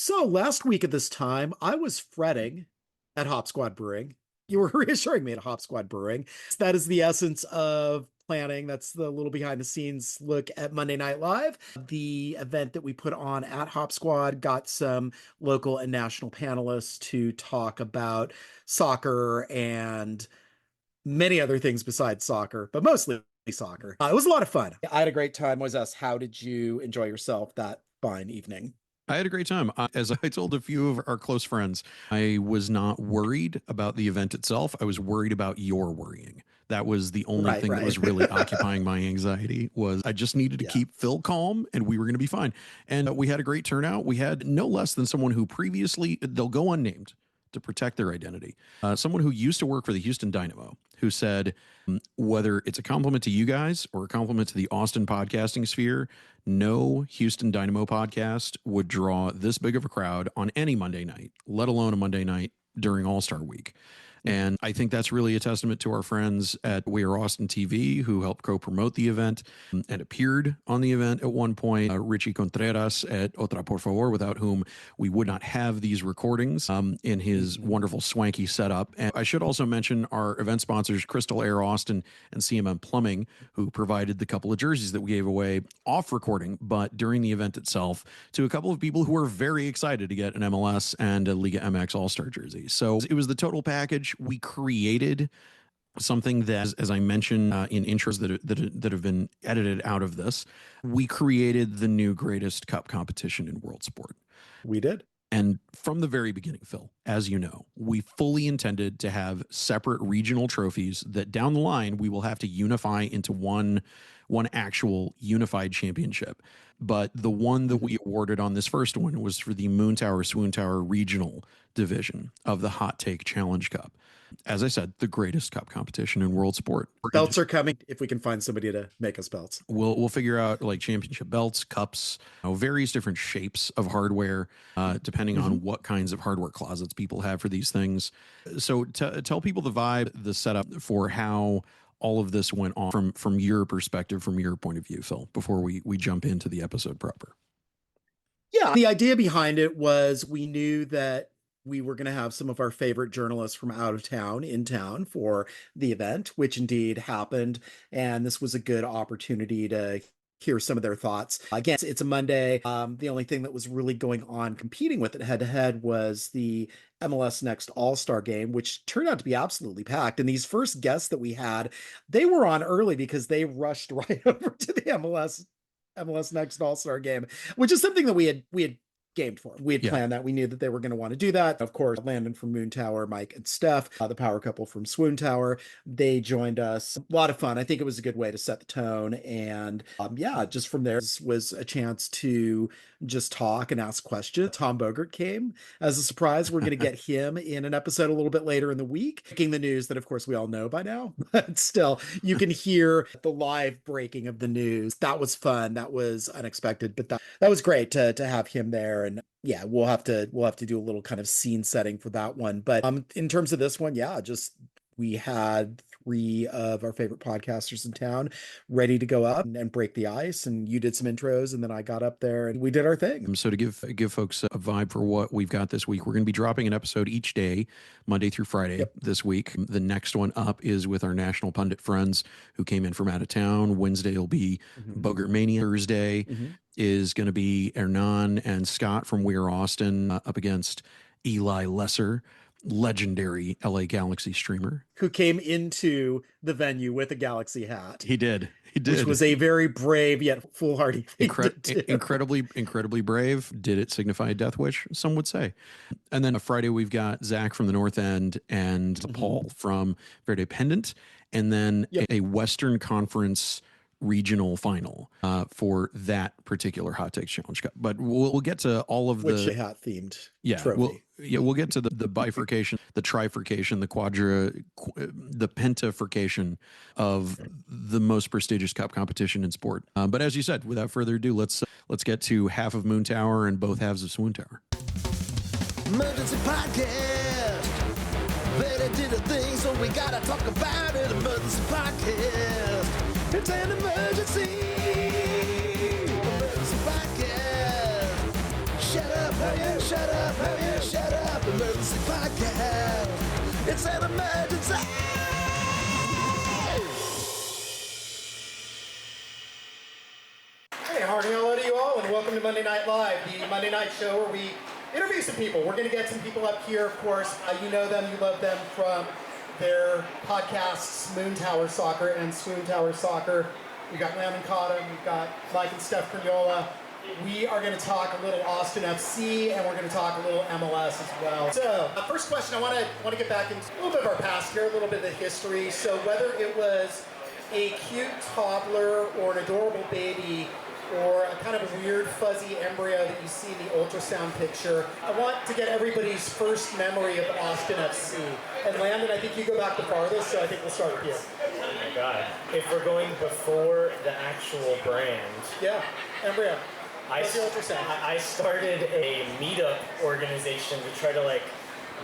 So last week at this time, I was fretting at Hopsquad Brewing. You were reassuring me at Hopsquad Brewing. That is the essence of planning. That's the little behind the scenes look at Monday Night Live. The event that we put on at Hopsquad got some local and national panelists to talk about soccer and many other things besides soccer, but mostly soccer. It was a lot of fun. I had a great time. Moises, how did you enjoy yourself that fine evening? I had a great time. As I told a few of our close friends, I was not worried about the event itself. I was worried about your worrying. That was the only Right, thing that right. was really occupying my anxiety. Was I just needed to Yeah. keep Phil calm and we were going to be fine. And we had a great turnout. We had no less than someone who previously, they'll go unnamed to protect their identity. Someone who used to work for the Houston Dynamo, who said, whether it's a compliment to you guys or a compliment to the Austin podcasting sphere, no Houston Dynamo podcast would draw this big of a crowd on any Monday night, let alone a Monday night during All-Star Week. And I think that's really a testament to our friends at We Are Austin TV who helped co-promote the event and appeared on the event at one point. Richie Contreras at Otra Por Favor, without whom we would not have these recordings in his wonderful swanky setup. And I should also mention our event sponsors, Crystal Air Austin and CMM Plumbing, who provided the couple of jerseys that we gave away off recording, but during the event itself, to a couple of people who were very excited to get an MLS and a Liga MX All-Star jersey. So it was the total package. We created something that, as I mentioned in intros that have been edited out of this, we created the new greatest cup competition in world sport. We did. And from the very beginning, Phil, as you know, we fully intended to have separate regional trophies that down the line we will have to unify into one actual unified championship. But the one that we awarded on this first one was for the Moontower Swoontower regional division of the Hot Take Challenge Cup. As I said, the greatest cup competition in world sport. Belts are coming if we can find somebody to make us belts. We'll figure out like championship belts, cups, various different shapes of hardware, depending on what kinds of hardware closets people have for these things. So tell people the vibe, the setup for how all of this went on from your perspective, from your point of view, Phil, before we jump into the episode proper. Yeah, the idea behind it was we knew that we were going to have some of our favorite journalists from out of town in town for the event, which indeed happened. And this was a good opportunity to hear some of their thoughts. Again, it's a Monday. The only thing that was really going on competing with it head to head was the MLS Next All-Star game, which turned out to be absolutely packed. And these first guests that we had, they were on early because they rushed right over to the MLS Next All-Star game, which is something that we had gamed for. We had planned that. We knew that they were going to want to do that. Of course, Landon from Moontower, Mike and Steph, the power couple from Swoontower, they joined us. A lot of fun. I think it was a good way to set the tone. And just from there was a chance to just talk and ask questions. Tom Bogert came as a surprise. We're going to get him in an episode a little bit later in the week, breaking the news that, of course, we all know by now. But still, you can hear the live breaking of the news. That was fun. That was unexpected, but that was great to have him there. And yeah, we'll have to do a little kind of scene setting for that one. But in terms of this one, we had three of our favorite podcasters in town ready to go up and break the ice. And you did some intros, and then I got up there and we did our thing. So to give folks a vibe for what we've got this week, we're going to be dropping an episode each day, Monday through Friday this week. The next one up is with our national pundit friends who came in from out of town. Wednesday will be Bogert Mania. Thursday is going to be Hernan and Scott from We Are Austin up against Eli Lesser, legendary LA Galaxy streamer, who came into the venue with a Galaxy hat. He did. Which was a very brave yet foolhardy thing incredibly brave. Did it signify a death wish? Some would say. And then Friday we've got Zach from the North End and Paul from Verde Pendant, and then a Western Conference regional final for that particular Hot Takes Challenge Cup. But we'll get to all of the hat themed trophy. We'll get to the bifurcation, the trifurcation, the pentafurcation of the most prestigious cup competition in sport. But as you said, without further ado, let's get to half of Moontower and both halves of Swoontower. Emergency podcast. Better did a thing, so we gotta talk about it. Emergency podcast. It's an emergency. Emergency podcast. Shut up, how shut up, emergency podcast. It's an emergency. Hey, hearty hello to you all, and welcome to Monday Night Live, the Monday night show where we interview some people. We're going to get some people up here, of course. You know them, you love them from their podcasts, Moontower Soccer and Swoontower Soccer. We've got Lamb and Cotta, we've got Mike and Steph Crignola. We are going to talk a little Austin FC, and we're going to talk a little MLS as well. So, first question, I want to get back into a little bit of our past here, a little bit of the history. So whether it was a cute toddler or an adorable baby, or a kind of a weird fuzzy embryo that you see in the ultrasound picture, I want to get everybody's first memory of Austin FC. And Landon, I think you go back the farthest, so I think we'll start with you. Oh my God. If we're going before the actual brand. Yeah, embryo. I started a meetup organization to try to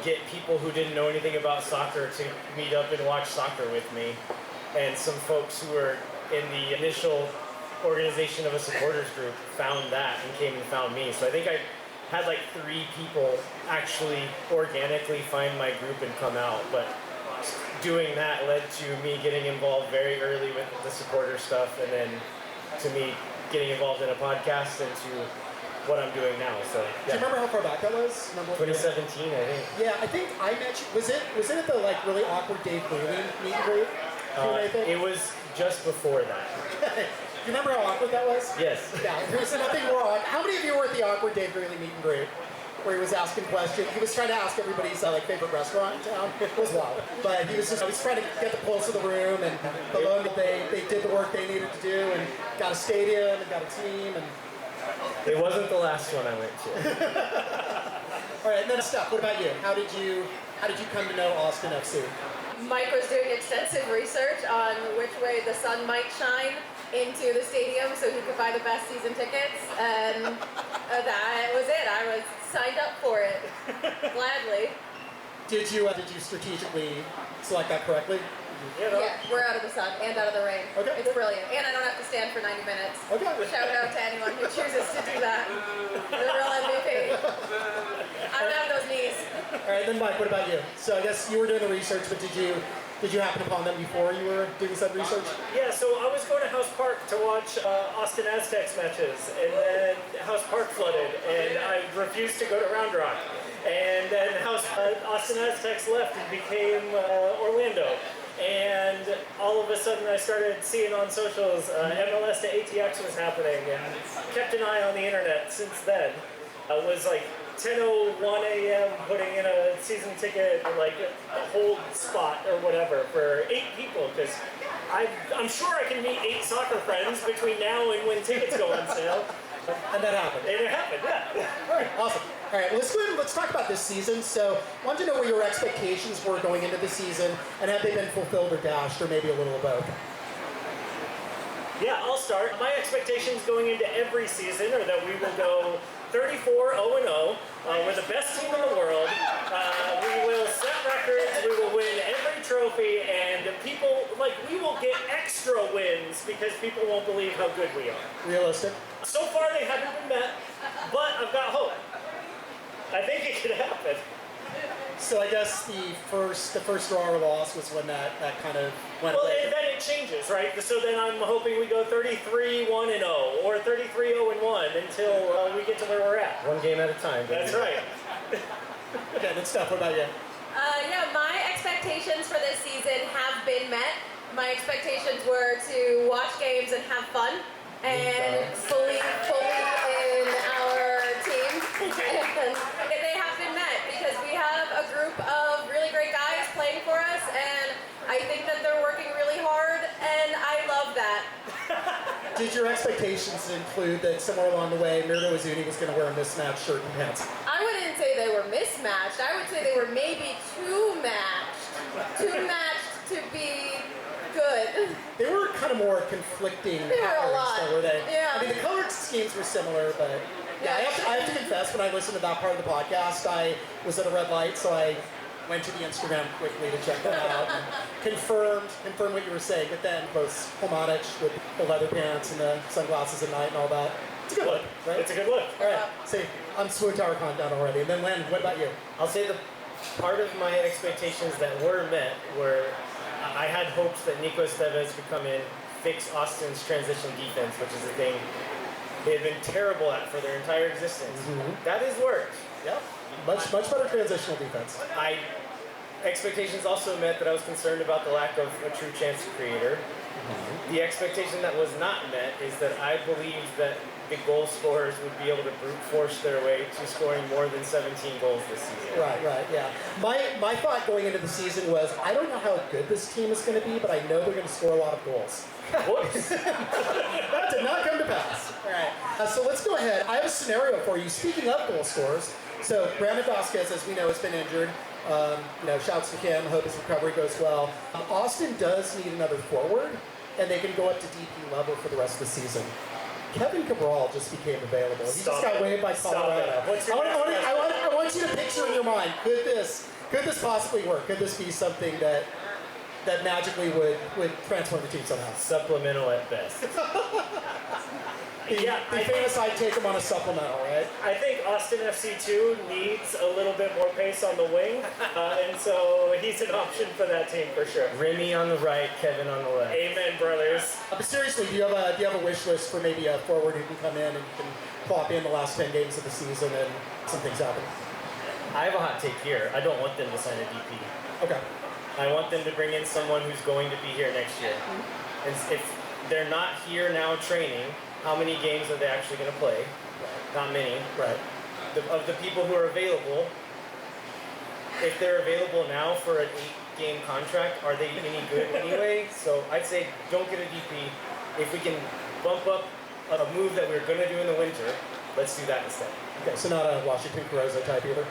get people who didn't know anything about soccer to meet up and watch soccer with me. And some folks who were in the initial organization of a supporters group found that and came and found me. So I think I had 3 people actually organically find my group and come out. But doing that led to me getting involved very early with the supporter stuff, and then to me getting involved in a podcast and to what I'm doing now. So yeah. Do you remember how far back that was? 2017, I think. Yeah, I think I met you. Was it at the really awkward Dave Bailey meet and greet? It was just before that. Do you remember how awkward that was? Yes. Yeah, there was nothing more awkward. How many of you were at the awkward Dave Bailey meet and greet? Where he was asking questions. He was trying to ask everybody's favorite restaurant in town. It was wild. But he was trying to get the pulse of the room, and they did the work they needed to do and got a stadium and got a team. And it wasn't the last one I went to. All right, and then Steph, what about you? How did you come to know Austin FC? Mike was doing extensive research on which way the sun might shine into the stadium so he could buy the best season tickets, and that was it. I was signed up for it gladly. Did you strategically select that correctly? Yeah, we're out of the sun and out of the rain. Okay. It's brilliant. And I don't have to stand for 90 minutes. Okay. Shout out to anyone who chooses to do that. The real MVP. I don't have those knees. All right, then Mike, what about you? So I guess you were doing the research, but did you happen upon them before you were doing said research? Yeah, so I was going to House Park to watch Austin Aztecs matches, and then House Park flooded, and I refused to go to Round Rock. And then Austin Aztecs left and became Orlando. And all of a sudden I started seeing on socials MLS to ATX was happening, and kept an eye on the internet since then. It was 10:01 a.m. putting in a season ticket, a hold spot or whatever for 8 people, because I'm sure I can meet 8 soccer friends between now and when tickets go on sale. And that happened. And it happened, yeah. All right, awesome. All right, well, let's go ahead and let's talk about this season. So, I wanted to know what your expectations were going into the season, and have they been fulfilled or dashed, or maybe a little of both? Yeah, I'll start. My expectations going into every season are that we will go 34-0-0. We're the best team in the world. We will set records. We will win every trophy, and people we will get extra wins because people won't believe how good we are. Realistic. So far, they haven't been met, but I've got hope. I think it could happen. So I guess the first draw or loss was when that kind of went Well, away. and then it changes, right? So then I'm hoping we go 33-1-0 or 33-0-1 until we get to where we're at. One game at a time. That's right. Okay, then Steph, what about you? Yeah, my expectations for this season have been met. My expectations were to watch games and have fun and fully in our team. And they have been met because we have a group of really great guys playing for us, and I think that they're working really hard, and I love that. Did your expectations include that somewhere along the way, Mirdo Izuni was going to wear a mismatched shirt and pants? I wouldn't say they were mismatched. I would say they were maybe too matched. Too matched to be good. They were kind of more conflicting They were a patterns, lot. though, were they? Yeah. I mean, the color schemes were similar, but yeah, I have to confess, when I listened to that part of the podcast, I was at a red light, so I went to the Instagram quickly to check that out and confirmed what you were saying, but then post Homonic with the leather pants and the sunglasses at night and all that. It's a good look, right? It's a good look. All right, see, I'm Swoontower content already. And then Landon, what about you? I'll say the part of my expectations that were met were I had hopes that Nico Estevez could come in, fix Austin's transition defense, which is a thing they had been terrible at for their entire existence. That has worked. Yep. Much better transitional defense. Expectations also met that I was concerned about the lack of a true chance creator. The expectation that was not met is that I believed that the goal scorers would be able to brute force their way to scoring more than 17 goals this season. Right, yeah. My thought going into the season was, I don't know how good this team is going to be, but I know they're going to score a lot of goals. Whoops. That did not come to pass. All right. So let's go ahead. I have a scenario for you. Speaking of goal scorers, so Brandon Vasquez, as we know, has been injured. Shouts to him. Hope his recovery goes well. Austin does need another forward, and they can go up to DP level for the rest of the season. Kevin Cabral just became available. He just got waived by Colorado. I want you to picture in your mind, could this possibly work? Could this be something that magically would transform the team somehow? Supplemental at best. The famous I'd take him on a supplemental, right? I think Austin FC 2 needs a little bit more pace on the wing, and so he's an option for that team for sure. Remy on the right, Kevin on the left. Amen, brothers. But seriously, do you have a wish list for maybe a forward who can come in and can plop in the last 10 games of the season and some things happen? I have a hot take here. I don't want them to sign a DP. Okay. I want them to bring in someone who's going to be here next year. And if they're not here now training, how many games are they actually going to play? Not many. Right. Of the people who are available, if they're available now for an 8-game contract, are they any good anyway? So I'd say don't get a DP. If we can bump up a move that we we're going to do in the winter, let's do that instead. Okay, so not a Washington Carosa type either?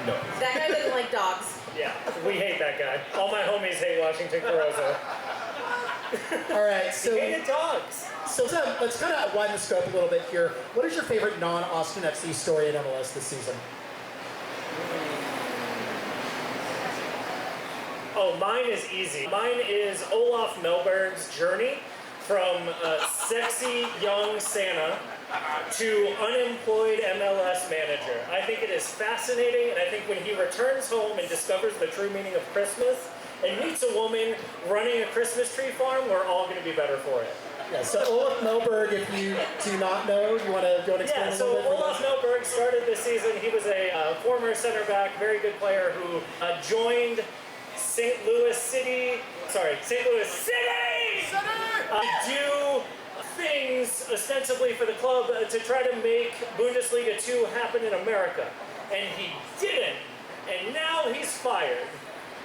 No. That guy doesn't like dogs. Yeah, we hate that guy. All my homies hate Washington Carosa. All right, so He hated dogs. So let's kind of widen the scope a little bit here. What is your favorite non-Austin FC story in MLS this season? Oh, mine is easy. Mine is Olaf Melberg's journey from sexy young Santa to unemployed MLS manager. I think it is fascinating, and I think when he returns home and discovers the true meaning of Christmas and meets a woman running a Christmas tree farm, we're all going to be better for it. Yeah, so Olaf Melberg, if you do not know, you want to explain a little bit? Olaf Melberg started this season. He was a former center back, very good player who joined St. Louis City. Do things ostensibly for the club to try to make Bundesliga 2 happen in America. And he didn't. And now he's fired.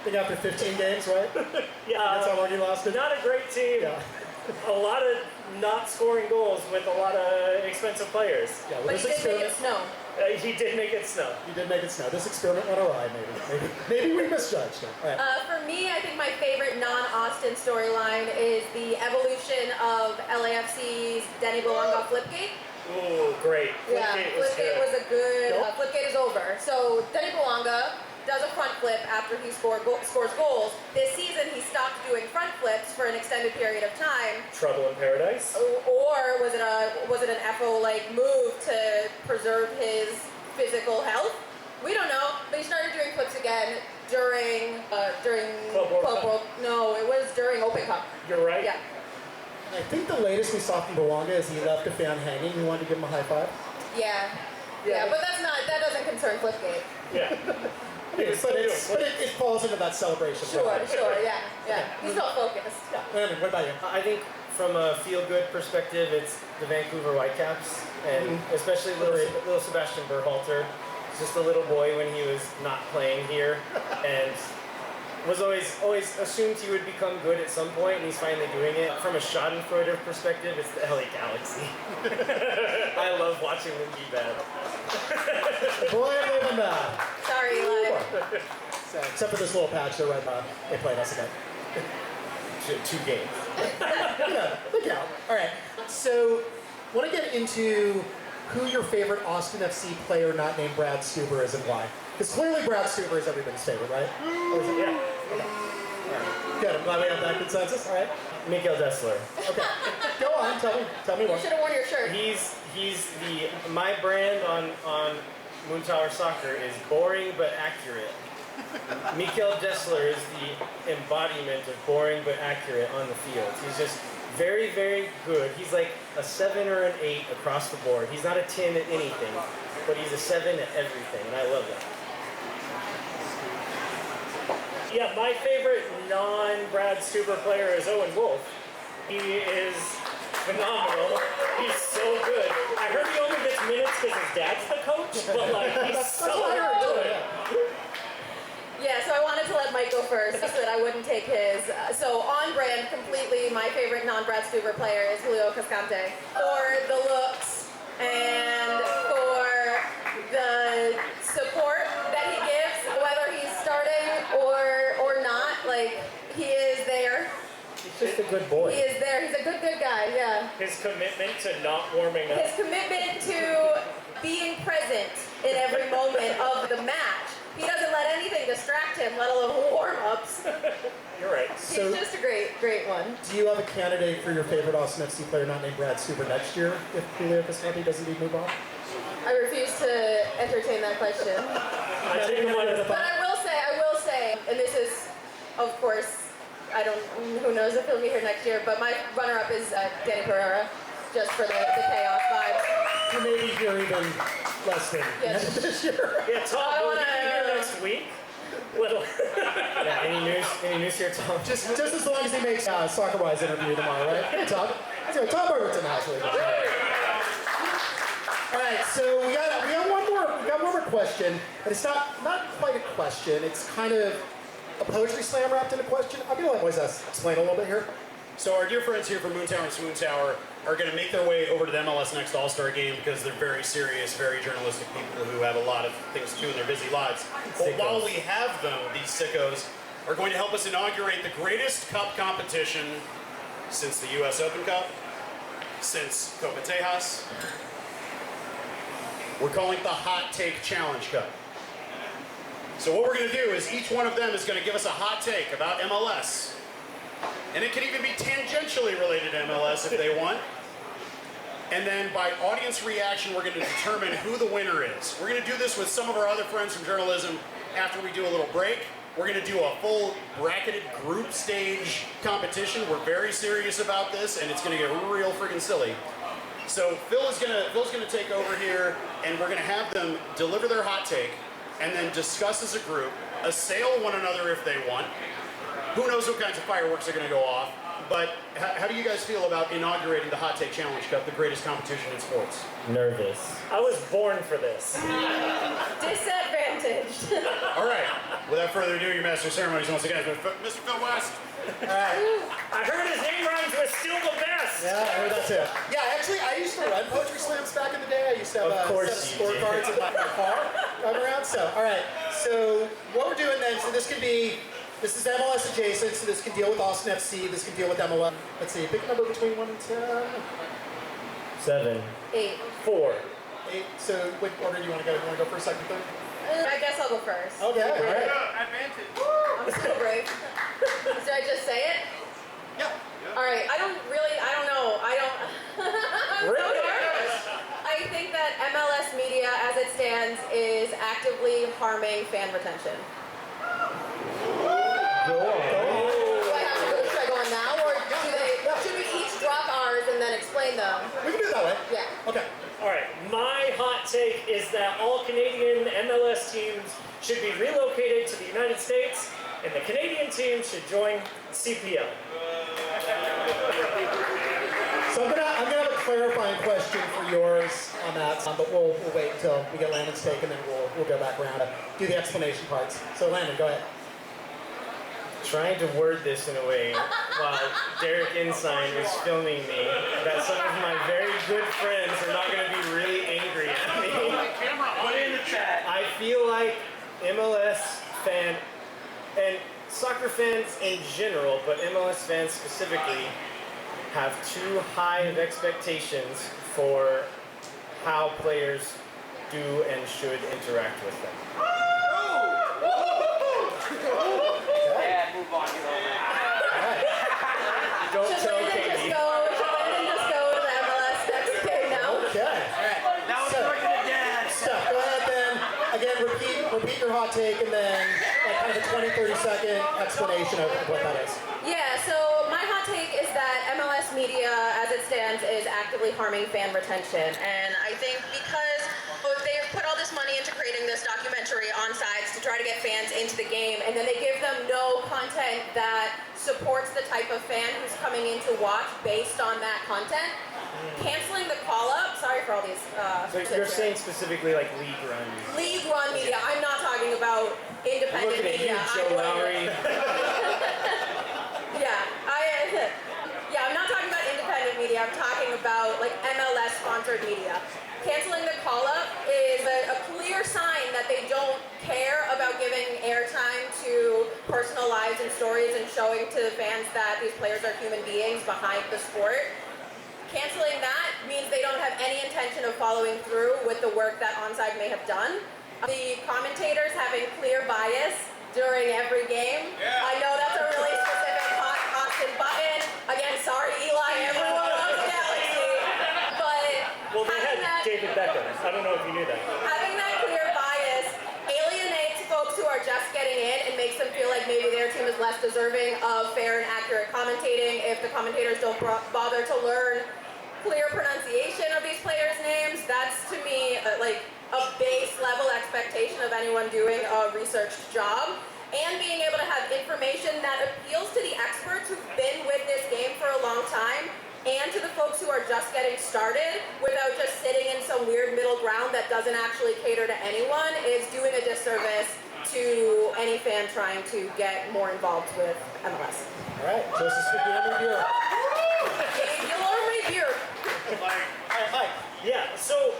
I think after 15 games, right? Yeah. That's how long he lasted? Not a great team. Yeah. A lot of not scoring goals with a lot of expensive players. Yeah, well, But he did make it snow. He did make it snow. He did make it snow. This experiment went awry, maybe we misjudged him. All right. For me, I think my favorite non-Austin storyline is the evolution of LAFC's Denny Belonga Flipgate. Ooh, great. Flipgate was good. Was a good. Flipgate is over. So Denny Belonga does a front flip after he scores goals. This season, he stopped doing front flips for an extended period of time. Trouble in paradise. Or was it an FO-like move to preserve his physical health? We don't know. But he started doing flips again during Club World Cup. No, it was during Open Cup. You're right. Yeah. I think the latest we saw from Belonga is he left a fan hanging. We wanted to give him a high five. Yeah, but that doesn't concern Flipgate. Yeah. But it falls into that celebration. Sure, right? yeah. He's not focused. Yeah. Landon, what about you? I think from a feel-good perspective, it's the Vancouver Whitecaps, and especially little Sebastian Berhalter. Just a little boy when he was not playing here, and was always assumed he would become good at some point, and he's finally doing it. From a Schadenfreude perspective, it's the LA Galaxy. I love watching them be bad. Boy, have they been bad. Sorry, Eli. Except for this little patch, they played us again. 2 games. Yeah, look out. All right, so I want to get into who your favorite Austin FC player not named Brad Stuber is and why. Because clearly Brad Stuber is everybody's favorite, right? Yeah. Good. I'm glad we have that consensus. All right. Mikael Dessler. Okay. Go on. Tell me You more. should have worn your shirt. He's my brand on Moontower Soccer is boring but accurate. Mikael Dessler is the embodiment of boring but accurate on the field. He's just very, very good. He's like a 7 or an 8 across the board. He's not a 10 at anything, but he's a 7 at everything, and I love that. Yeah, my favorite non-Brad Stuber player is Owen Wolf. He is phenomenal. He's so good. I heard he only gets minutes because his dad's the coach, but like he's so good. Yeah, so I wanted to let Mike go first so that I wouldn't take his. So on brand completely, my favorite non-Brad Stuber player is Julio Cascante. For the looks and for the support that he gives, whether he's starting or not, like he is there. He's just a good boy. He is there. He's a good guy, yeah. His commitment to not warming up. His commitment to being present in every moment of the match. He doesn't let anything distract him, let alone warm-ups. You're right. So, He's just a great one. do you have a candidate for your favorite Austin FC player not named Brad Stuber next year if Julio Cascante doesn't need move on? I refuse to entertain that question. I take him out of the But I will say, and this is, of course, who knows if he'll be here next year, but my runner-up is Danny Pereira, just for the chaos vibes. You may be here even less than Yes. this year. Yeah, Tom, I don't will you be here wanna- next week? Little. Yeah, any news here, Tom? Just as long as he makes a Soccer-Wise interview tomorrow, right? Hey, Tom. Let's go. Tom Burton's in the house. All right, so we got one more question, but it's not quite a question. It's kind of a poetry slam wrapped in a question. I'm gonna let Moises explain a little bit here. So our dear friends here from Moontower and Swoontower are going to make their way over to the MLS Next All-Star Game because they're very serious, very journalistic people who have a lot of things to do in their busy lives. But while we have them, these sickos are going to help us inaugurate the greatest cup competition since the U.S. Open Cup, since Copa Tejas. We're calling it the Hot Take Challenge Cup. So what we're going to do is each one of them is going to give us a hot take about MLS. And it can even be tangentially related to MLS if they want. And then by audience reaction, we're going to determine who the winner is. We're going to do this with some of our other friends from journalism after we do a little break. We're going to do a full bracketed group stage competition. We're very serious about this, and it's going to get real freaking silly. So Phil's going to take over here, and we're going to have them deliver their hot take, and then discuss as a group, assail one another if they want. Who knows what kinds of fireworks are going to go off, but how do you guys feel about inaugurating the Hot Take Challenge Cup, the greatest competition in sports? Nervous. I was born for this. Disadvantaged. All right, without further ado, your master of ceremonies once again, Mr. Phil West. All right. I heard his name rhymes with still the best. Yeah, I heard that too. Yeah, actually, I used to run poetry slams back in the day. I used to have Of a course set you of did. scorecards in my car driving around. So, all right. So what we're doing then, so this is MLS adjacent, so this can deal with Austin FC, this can deal with MLS. Let's see, pick a number between 1 and 10. 7, 8. 4. 8. So what order do you want to go? You want to go first, second, third? I guess I'll go first. Okay, all right. I'm so brave. Should I just say it? Yeah. All right. I don't know. I'm so nervous. I think that MLS media, as it stands, is actively harming fan retention. Go on. Should I go on now, or should we each drop ours and then explain them? We can do it that way. Yeah. Okay. All right, my hot take is that all Canadian MLS teams should be relocated to the United States, and the Canadian team should join CPL. So I'm gonna have a clarifying question for yours on that, but we'll wait until we get Landon's take, and then we'll go back around and do the explanation parts. So Landon, go ahead. Trying to word this in a way while Derek Ensign is filming me that some of my very good friends are not going to be really angry at me. Put it in the chat. I feel like MLS fan and soccer fans in general, but MLS fans specifically, have too high of expectations for how players do and should interact with them. repeat your hot take and then like kind of a 20, 30-second explanation of what that is. Yeah, so my hot take is that MLS media, as it stands, is actively harming fan retention. And I think because they've put all this money into creating this documentary on sides to try to get fans into the game, and then they give them no content that supports the type of fan who's coming in to watch based on that content. Canceling the call-up, sorry for all these... So you're saying specifically like league run? League run media. I'm not talking about independent Looking at media. you, Joe Lowry. I'm not talking about independent media. I'm talking about like MLS-sponsored media. Canceling the call-up is a clear sign that they don't care about giving airtime to personal lives and stories and showing to the fans that these players are human beings behind the sport. Canceling that means they don't have any intention of following through with the work that Onside may have done. The commentators having clear bias during every game. Yeah. I know that's a really specific hot Austin button. Again, sorry Eli, everyone loves the Galaxy. But well, they had David Beckham. I don't know if you knew that. Having that clear bias alienates folks who are just getting in and makes them feel like maybe their team is less deserving of fair and accurate commentating if the commentators don't bother to learn clear pronunciation of these players' names. That's to me like a base level expectation of anyone doing a researched job, and being able to have information that appeals to the experts who've been with this game for a long time and to the folks who are just getting started without just sitting in some weird middle ground that doesn't actually cater to anyone is doing a disservice to any fan trying to get more involved with MLS. All right, Joseph Spaghetti beer. You'll learn my beer. Hi. Yeah, so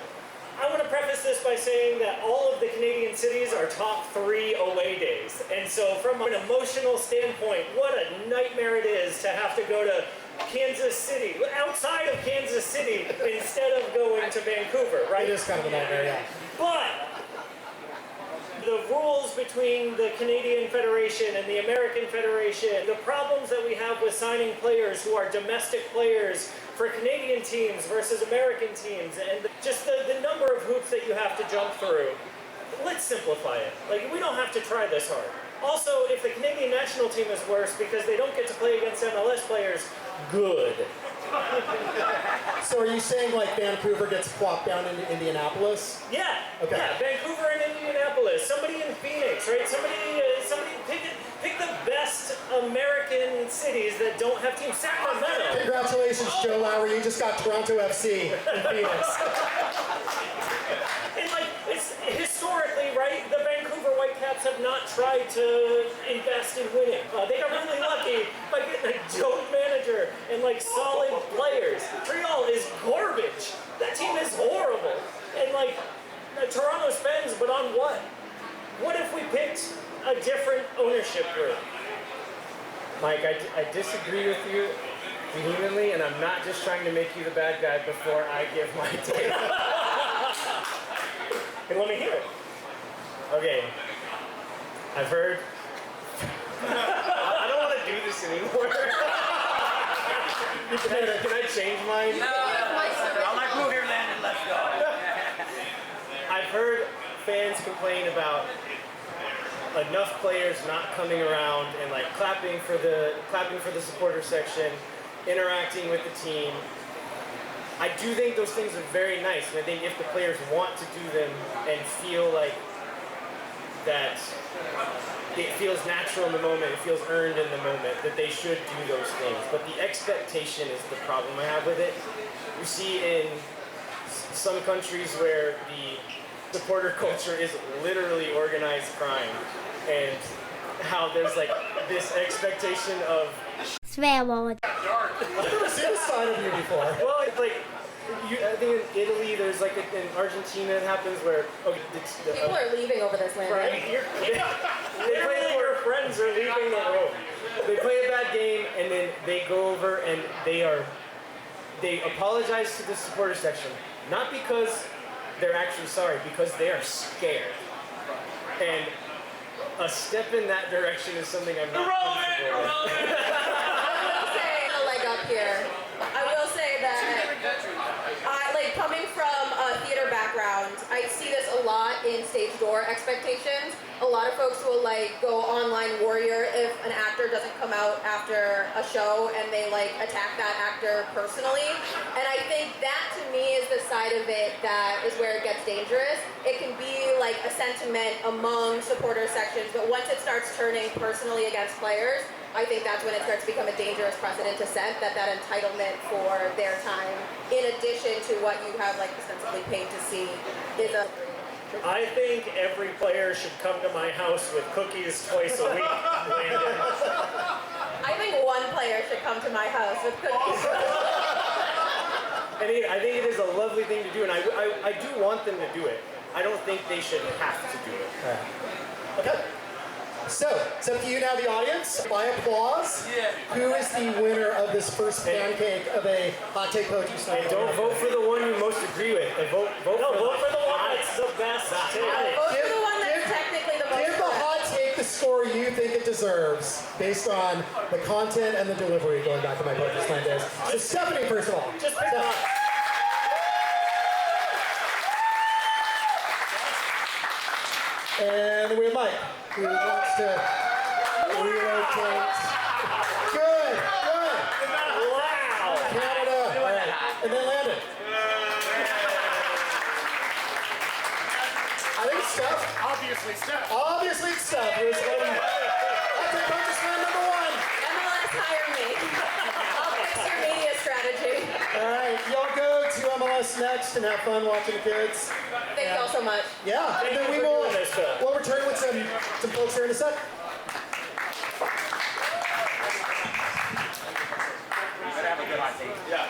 I want to preface this by saying that all of the Canadian cities are top 3 away days. And so from an emotional standpoint, what a nightmare it is to have to go to Kansas City, outside of Kansas City, instead of going to Vancouver, right? It is kind of a nightmare, yeah. But the rules between the Canadian Federation and the American Federation, the problems that we have with signing players who are domestic players for Canadian teams versus American teams, and just the number of hoops that you have to jump through. Let's simplify it. Like, we don't have to try this hard. Also, if the Canadian national team is worse because they don't get to play against MLS players, good. So are you saying like Vancouver gets plopped down into Indianapolis? Yeah. Okay. Yeah, Vancouver and Indianapolis. Somebody in Phoenix, right? Somebody pick the best American cities that don't have teams. Sacramento. Congratulations, Joe Lowry. You just got Toronto FC in Phoenix. And like, it's historically, right, the Vancouver Whitecaps have not tried to invest in winning. They got really lucky by getting a dope manager and like solid players. Montreal is garbage. That team is horrible. And like, Toronto spends, but on what? What if we picked a different ownership group? Mike, I disagree with you vehemently, and I'm not just trying to make you the bad guy before I give my take. And let me hear it. Okay, I've heard. I don't want to do this anymore. Can I change mine? I'm like, move here, Landon, let's go. I've heard fans complain about enough players not coming around and like clapping for the supporter section, interacting with the team. I do think those things are very nice, and I think if the players want to do them and feel like that it feels natural in the moment, it feels earned in the moment, that they should do those things. But the expectation is the problem I have with it. You see in some countries where the supporter culture is literally organized crime, and how there's like this expectation of I've never seen this side of you before. well, it's like I think in Italy there's like in Argentina it happens where People are leaving over this, Landon. right Literally, your friends are leaving the room. they play a bad game and then they go over and they apologize to the supporter section, not because they're actually sorry, because they are scared. And a step in that direction is something I'm not comfortable with. I will say a leg up here. I will say that coming from a theater background, I see this a lot in stage door expectations. A lot of folks will like go online warrior if an actor doesn't come out after a show and they like attack that actor personally. And I think that to me is the side of it that is where it gets dangerous. It can be like a sentiment among supporter sections, but once it starts turning personally against players, I think that's when it starts to become a dangerous precedent to set, that entitlement for their time, in addition to what you have like ostensibly paid to see, is a... I think every player should come to my house with cookies twice a week, Landon. I think one player should come to my house with cookies. I think it is a lovely thing to do, and I do want them to do it. I don't think they should have to do it. Okay. So, it's up to you now, the audience. By applause, who is the winner of this first pancake of a hot take poetry slam? And don't vote for the one you most agree with. Vote for the one that's the best. Vote for the one that's technically the most Give the hot take the score you think it deserves, based on the content and the delivery, going back to my poetry slam days. So, Stephanie, first of all. Just pick one. And we have Mike, who wants to relocate. Good. Wow. Canada. All right. And then Landon. I think it's Steph. Obviously, Steph. Obviously it's Steph. Here's one. I'll take purchase plan number 1. MLS, hire me. I'll fix your media strategy. All right. Y'all go to MLS next and have fun watching the kids. Thank you all so much. Yeah. And then we will we'll return with some folks here in a sec. Have a good hot take. Yeah.